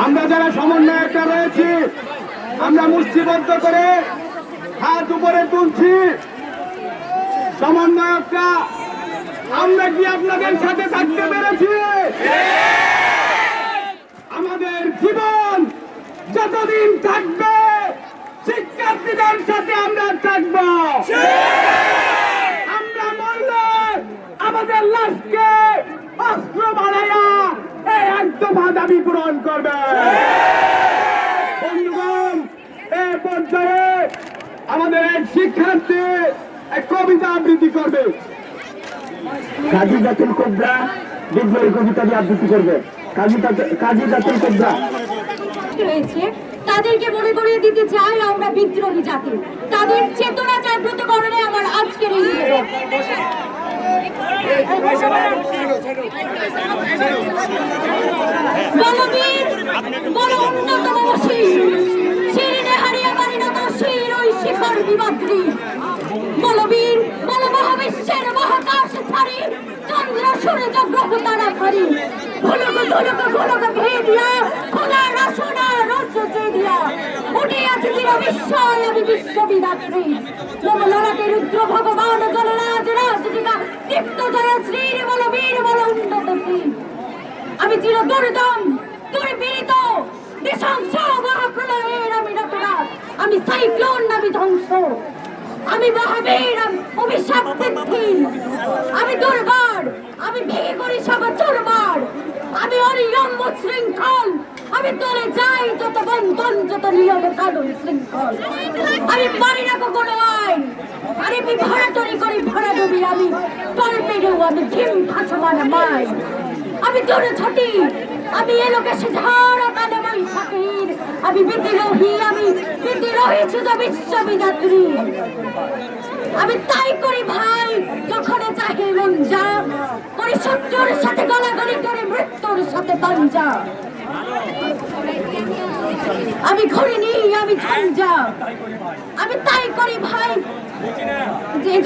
আমরা যারা সমন্বয়করা রয়েছি আমরা মুষ্টিবদ্ধ করে হাত উপরে তুলছি। সমন্বয়করা আমরা কি আপনাদের সাথে থাকতে পেরেছি? আমাদের জীবন যতদিন থাকবে শিক্ষার্থীদের সাথে আমরা থাকব। আমরা মরলে আমাদের লাশকে অস্ত্র বানাইয়া এই একদম দাবি পূরণ করবে। বন্ধুগণ, এই পর্যায়ে আমাদের এক শিক্ষার্থী এক কবিতা আবৃত্তি করবে। কাজী জাতুল কোবরা বিদ্রোহী কবিতা দিয়ে আবৃত্তি করবে। কাজী জাতুল কোবরা হয়েছে তাদেরকে মনে করিয়ে দিতে চাই আমরা বিদ্রোহী জাতি। তাদের চেতনা জাগ্রত করণে আমার আজকের এই নিবেদন। বলবীর বল অন্যতম বশীর শিরিনে হারিয়া মারিনত শির ওই শিখর বিমাত্রী। বলবীর বল মহাবিশ্বের মহাকাশ ছাড়ি চন্দ্র সূর্য গ্রহ তারা ছাড়ি ভুলক ধুলক ভুলক ভেদিয়া খোলার রাসনা রোজ দিয়া উঠে আছে চির বিস্ময় আমি বিশ্ববিদাত্রী। নব লড়াকে রুদ্র ভগবান জলরাজ রাজদিকা দীপ্ত জয় শ্রীর বলবীর বল উন্নত শ্রী। আমি চির দুর্দম দুর্পীড়িত নৃশংস মহাপ্রলয়ের আমি নটরাজ। আমি সাইক্লোন আমি ধ্বংস। আমি মহাবীর অভিশাপ বৃদ্ধির। আমি দুর্বার আমি ভেঙে করি সব চুরমার। আমি অনিয়ম শৃঙ্খল আমি তোলে যাই যত বন্ধন যত নিয়ম কানুন শৃঙ্খল। আমি পারি না কোনো আইন আমি ভরাতরি করি ভরা ডুবি। আমি টর্পেডো আমি ঢিম ভাসমান মাই। আমি দূরে ছটি আমি এলোকে সে ঝড় কালে বৈশাখীর। আমি বিদ্রোহী শুধু বিশ্ববিদাত্রী। আমি তাই করি ভাই যখন চাহে মন যা করি শত্রুর সাথে গলাগলি করে মৃত্যুর সাথে পাঞ্জা। আমি ঘুরিনি আমি ঝঞ্ঝা। আমি তাই করি ভাই